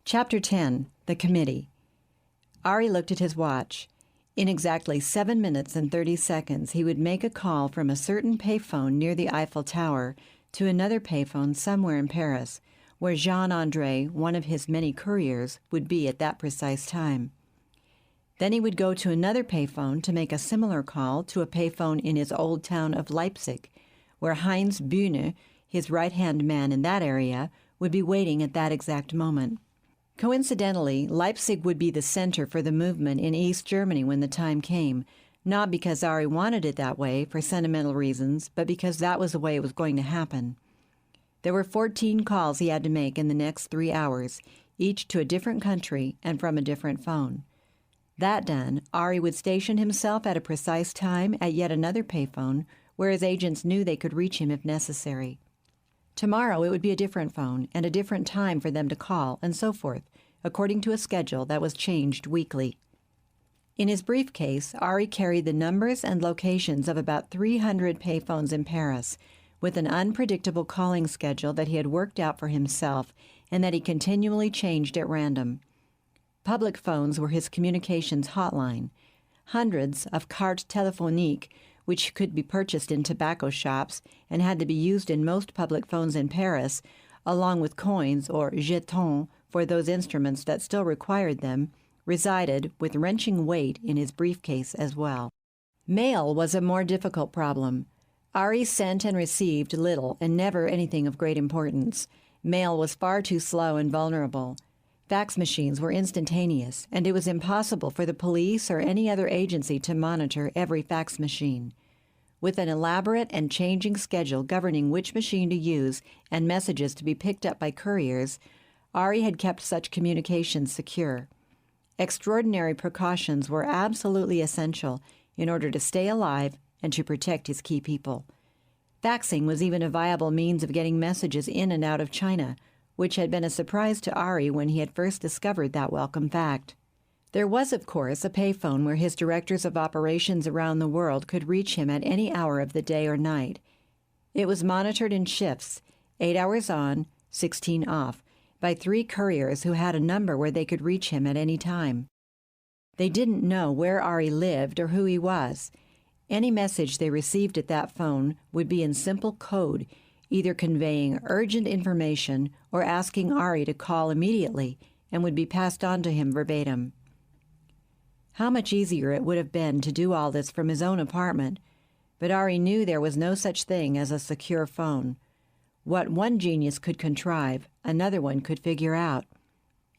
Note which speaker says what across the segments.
Speaker 1: Chapter 10. The Committee. Ari looked at his watch. In exactly 7 minutes and 30 seconds, he would make a call from a certain payphone near the Eiffel Tower to another payphone somewhere in Paris, where Jean-André, one of his many couriers, would be at that precise time. Then he would go to another payphone to make a similar call to a payphone in his old town of Leipzig, where Heinz Bühne, his right-hand man in that area, would be waiting at that exact moment. Coincidentally, Leipzig would be the center for the movement in East Germany when the time came, not because Ari wanted it that way for sentimental reasons, but because that was the way it was going to happen. There were 14 calls he had to make in the next 3 hours, each to a different country and from a different phone. That done, Ari would station himself at a precise time at yet another payphone, where his agents knew they could reach him if necessary. Tomorrow it would be a different phone and a different time for them to call, and so forth, according to a schedule that was changed weekly. In his briefcase, Ari carried the numbers and locations of about 300 payphones in Paris, with an unpredictable calling schedule that he had worked out for himself and that he continually changed at random. Public phones were his communications hotline. Hundreds of cartes téléphoniques, which could be purchased in tobacco shops and had to be used in most public phones in Paris, along with coins or jetons for those instruments that still required them, resided with wrenching weight in his briefcase as well. Mail was a more difficult problem. Ari sent and received little and never anything of great importance. Mail was far too slow and vulnerable. Fax machines were instantaneous, and it was impossible for the police or any other agency to monitor every fax machine. With an elaborate and changing schedule governing which machine to use and messages to be picked up by couriers, Ari had kept such communications secure. Extraordinary precautions were absolutely essential in order to stay alive and to protect his key people. Faxing was even a viable means of getting messages in and out of China, which had been a surprise to Ari when he had first discovered that welcome fact. There was, of course, a payphone where his directors of operations around the world could reach him at any hour of the day or night. It was monitored in shifts, 8 hours on, 16 off, by 3 couriers who had a number where they could reach him at any time. They didn't know where Ari lived or who he was. Any message they received at that phone would be in simple code, either conveying urgent information or asking Ari to call immediately, and would be passed on to him verbatim. How much easier it would have been to do all this from his own apartment, but Ari knew there was no such thing as a secure phone. What one genius could contrive, another one could figure out.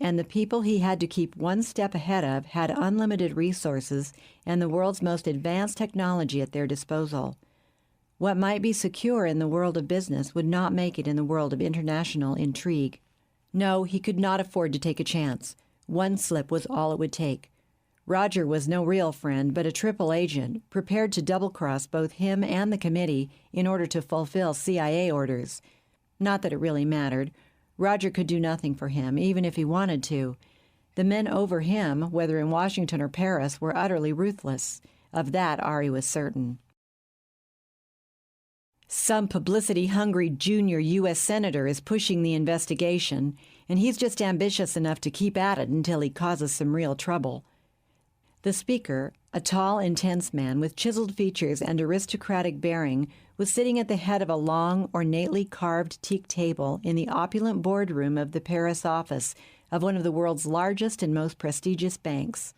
Speaker 1: And the people he had to keep one step ahead of had unlimited resources and the world's most advanced technology at their disposal. What might be secure in the world of business would not make it in the world of international intrigue. No, he could not afford to take a chance. One slip was all it would take. Roger was no real friend, but a triple agent, prepared to double-cross both him and the committee in order to fulfill CIA orders. Not that it really mattered. Roger could do nothing for him, even if he wanted to. The men over him, whether in Washington or Paris, were utterly ruthless. Of that Ari was certain. Some publicity-hungry junior U.S. senator is pushing the investigation, and he's just ambitious enough to keep at it until he causes some real trouble. The speaker, a tall, intense man with chiseled features and aristocratic bearing, was sitting at the head of a long, ornately carved teak table in the opulent boardroom of the Paris office of one of the world's largest and most prestigious banks.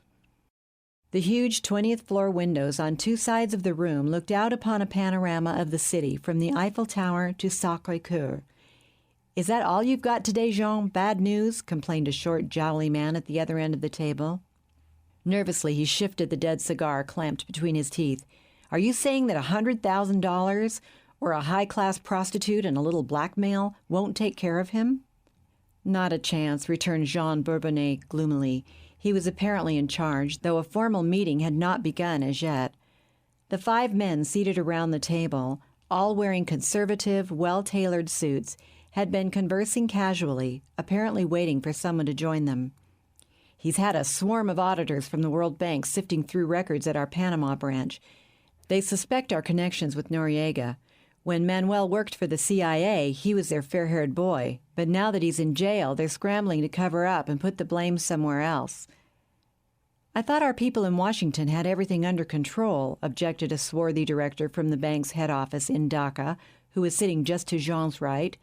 Speaker 1: The huge 20th-floor windows on 2 sides of the room looked out upon a panorama of the city from the Eiffel Tower to Sacré-Cœur. "Is that all you've got today, Jean? Bad news?" complained a short, jowly man at the other end of the table. Nervously, he shifted the dead cigar clamped between his teeth. "Are you saying that $100,000 or a high-class prostitute and a little blackmail won't take care of him?" "Not a chance," returned Jean Bourbonnais gloomily. He was apparently in charge, though a formal meeting had not begun as yet. The 5 men seated around the table, all wearing conservative, well-tailored suits, had been conversing casually, apparently waiting for someone to join them. "He's had a swarm of auditors from the World Bank sifting through records at our Panama branch. They suspect our connections with Noriega. When Manuel worked for the CIA, he was their fair-haired boy. But now that he's in jail, they're scrambling to cover up and put the blame somewhere else. I thought our people in Washington had everything under control, objected a swarthy director from the bank's head office in Dhaka, who was sitting just to Jean's right.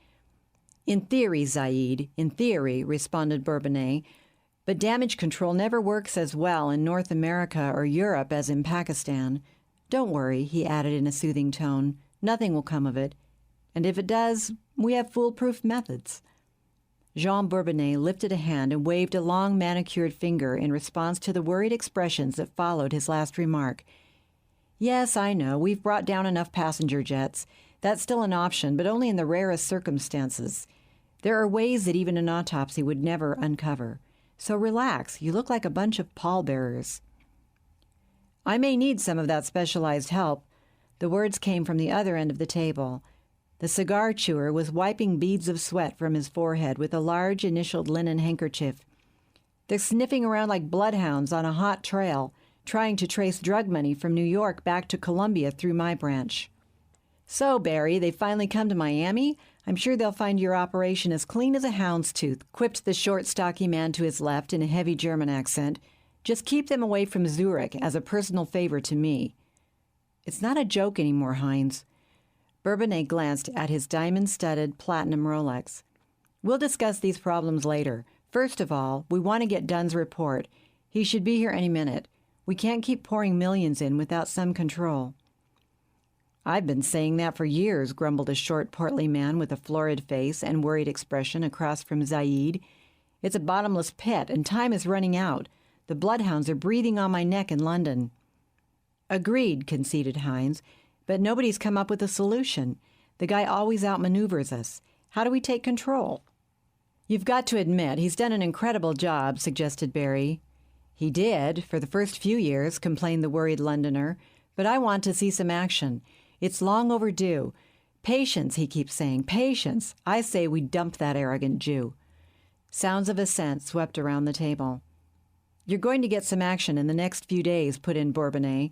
Speaker 1: In theory, Zaid, in theory, responded Bourbonnais, but damage control never works as well in North America or Europe as in Pakistan. Don't worry, he added in a soothing tone. Nothing will come of it. And if it does, we have foolproof methods. Jean Bourbonnais lifted a hand and waved a long manicured finger in response to the worried expressions that followed his last remark. Yes, I know, we've brought down enough passenger jets. That's still an option, but only in the rarest circumstances. There are ways that even an autopsy would never uncover. So relax, you look like a bunch of pallbearers. I may need some of that specialized help. The words came from the other end of the table. The cigar chewer was wiping beads of sweat from his forehead with a large initialed linen handkerchief. They're sniffing around like bloodhounds on a hot trail, trying to trace drug money from New York back to Colombia through my branch. So, Barry, they've finally come to Miami? I'm sure they'll find your operation as clean as a hound's tooth, quipped the short, stocky man to his left in a heavy German accent. Just keep them away from Zurich as a personal favor to me. It's not a joke anymore, Heinz. Bourbonnais glanced at his diamond-studded platinum Rolex. We'll discuss these problems later. First of all, we want to get Dunn's report. He should be here any minute. We can't keep pouring millions in without some control. I've been saying that for years, grumbled a short, portly man with a florid face and worried expression across from Zaid. It's a bottomless pit, and time is running out. The bloodhounds are breathing on my neck in London. Agreed, conceded Heinz, but nobody's come up with a solution. The guy always outmaneuvers us. How do we take control? You've got to admit, he's done an incredible job, suggested Barry. He did, for the first few years, complained the worried Londoner, but I want to see some action. It's long overdue. Patience, he keeps saying, patience. I say we dump that arrogant Jew. Sounds of assent swept around the table. You're going to get some action in the next few days, put in Bourbonnais.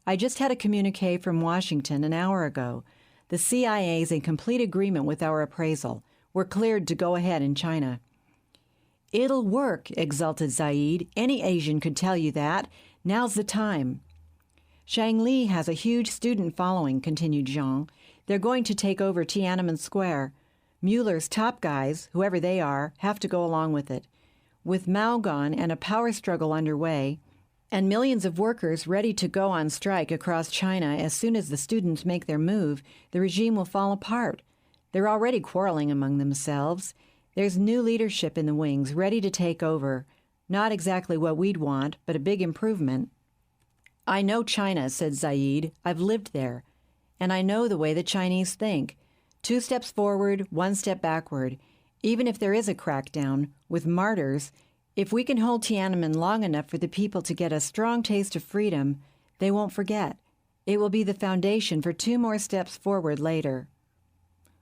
Speaker 1: I just had a communiqué from Washington an hour ago. The CIA's in complete agreement with our appraisal. We're cleared to go ahead in China. It'll work, exulted Zaid. Any Asian could tell you that. Now's the time. Shang Li has a huge student following, continued Jean. They're going to take over Tiananmen Square. Mueller's top guys, whoever they are, have to go along with it. With Mao gone and a power struggle underway, and millions of workers ready to go on strike across China as soon as the students make their move, the regime will fall apart. They're already quarreling among themselves. There's new leadership in the wings, ready to take over. Not exactly what we'd want, but a big improvement. I know China, said Zaid. I've lived there. And I know the way the Chinese think. 2 steps forward, 1 step backward. Even if there is a crackdown, with martyrs, if we can hold Tiananmen long enough for the people to get a strong taste of freedom, they won't forget. It will be the foundation for 2 more steps forward later.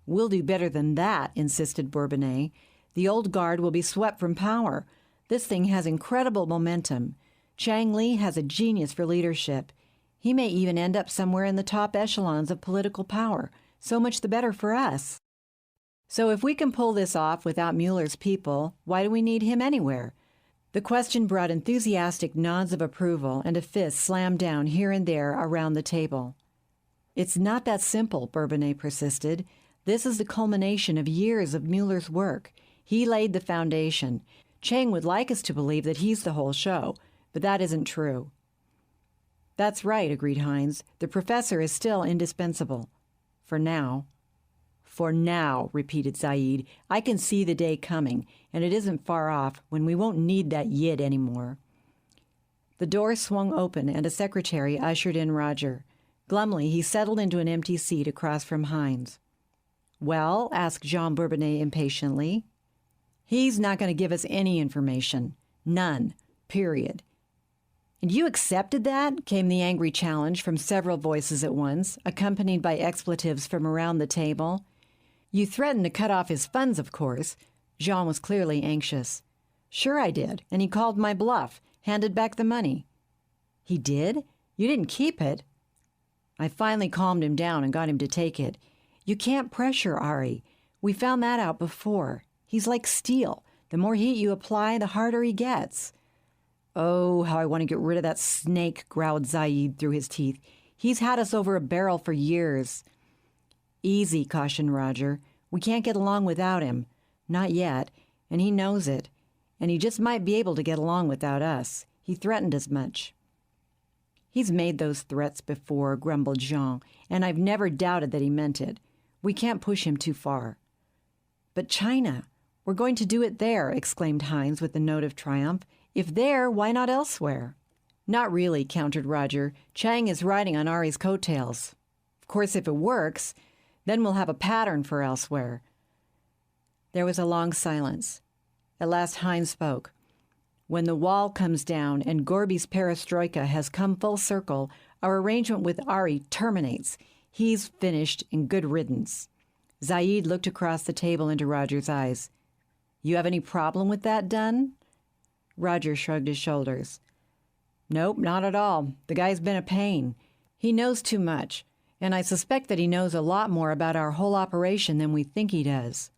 Speaker 1: We'll do better than that, insisted Bourbonnais. The old guard will be swept from power. This thing has incredible momentum. Chang Li has a genius for leadership. He may even end up somewhere in the top echelons of political power. So much the better for us. So if we can pull this off without Mueller's people, why do we need him anywhere? The question brought enthusiastic nods of approval, and a fist slammed down here and there around the table. It's not that simple, Bourbonnais persisted. This is the culmination of years of Mueller's work. He laid the foundation. Chang would like us to believe that he's the whole show, but that isn't true. That's right, agreed Heinz. The professor is still indispensable. For now. For now, repeated Zaid. I can see the day coming, and it isn't far off when we won't need that yid anymore. The door swung open, and a secretary ushered in Roger. Glumly, he settled into an empty seat across from Heinz. Well, asked Jean Bourbonnais impatiently. He's not going to give us any information. None. Period. And you accepted that? Came the angry challenge from several voices at once, accompanied by expletives from around the table. You threatened to cut off his funds, of course. Jean was clearly anxious. Sure I did, and he called my bluff, handed back the money. He did? You didn't keep it? I finally calmed him down and got him to take it. You can't pressure Ari. We found that out before. He's like steel. The more heat you apply, the harder he gets. Oh, how I want to get rid of that snake, growled Zaid through his teeth. He's had us over a barrel for years. Easy, cautioned Roger. We can't get along without him. Not yet, and he knows it. And he just might be able to get along without us. He threatened as much. He's made those threats before, grumbled Jean, and I've never doubted that he meant it. We can't push him too far. But China, we're going to do it there, exclaimed Heinz with a note of triumph. If there, why not elsewhere? Not really, countered Roger. Chang is riding on Ari's coattails. Of course, if it works, then we'll have a pattern for elsewhere. There was a long silence. At last Heinz spoke. When the wall comes down and Gorby's perestroika has come full circle, our arrangement with Ari terminates. He's finished and good riddance. Zaid looked across the table into Roger's eyes. You have any problem with that done? Roger shrugged his shoulders. Nope, not at all. The guy's been a pain. He knows too much, and I suspect that he knows a lot more about our whole operation than we think he does.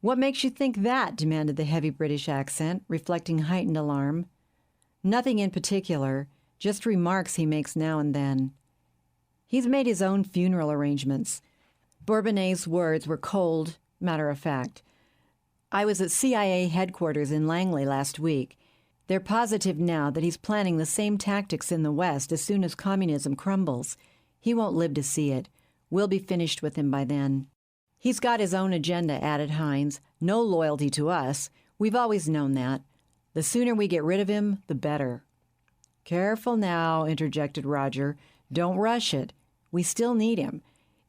Speaker 1: What makes you think that? Demanded the heavy British accent, reflecting heightened alarm. Nothing in particular, just remarks he makes now and then. He's made his own funeral arrangements. Bourbonnais' words were cold, matter-of-fact. I was at CIA headquarters in Langley last week. They're positive now that he's planning the same tactics in the West as soon as communism crumbles. He won't live to see it. We'll be finished with him by then. He's got his own agenda, added Heinz. No loyalty to us. We've always known that. The sooner we get rid of him, the better. Careful now, interjected Roger. Don't rush it. We still need him.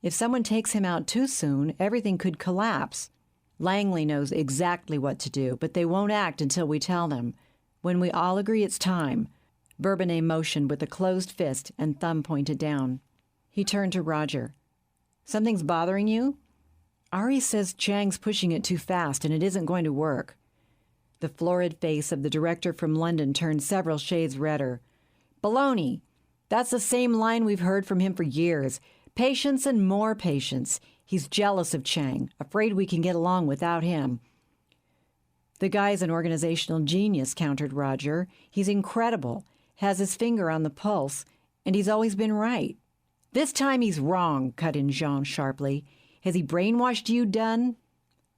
Speaker 1: If someone takes him out too soon, everything could collapse. Langley knows exactly what to do, but they won't act until we tell them. When we all agree it's time. Bourbonnais motioned with a closed fist and thumb pointed down. He turned to Roger. Something's bothering you? Ari says Chang's pushing it too fast and it isn't going to work. The florid face of the director from London turned several shades redder. Baloney! That's the same line we've heard from him for years. Patience and more patience. He's jealous of Chang, afraid we can get along without him. The guy's an organizational genius, countered Roger. He's incredible, has his finger on the pulse, and he's always been right. This time he's wrong, cut in Jean sharply. Has he brainwashed you, Dunn?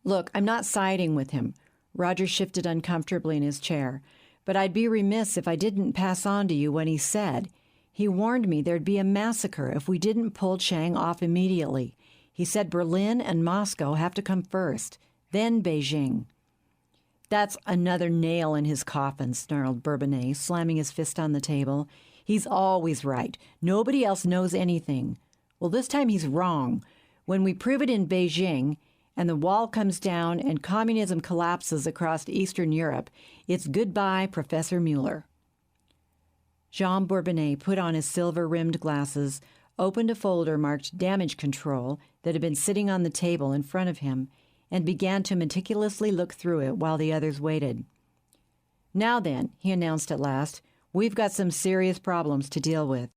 Speaker 1: Look, I'm not siding with him. Roger shifted uncomfortably in his chair. But I'd be remiss if I didn't pass on to you what he said. He warned me there'd be a massacre if we didn't pull Chang off immediately. He said Berlin and Moscow have to come first, then Beijing. That's another nail in his coffin, snarled Bourbonnais, slamming his fist on the table. He's always right. Nobody else knows anything. Well, this time he's wrong. When we prove it in Beijing and the wall comes down and communism collapses across Eastern Europe, it's goodbye, Professor Mueller. Jean Bourbonnais put on his silver-rimmed glasses, opened a folder marked Damage Control that had been sitting on the table in front of him, and began to meticulously look through it while the others waited. Now then, he announced at last, we've got some serious problems to deal with.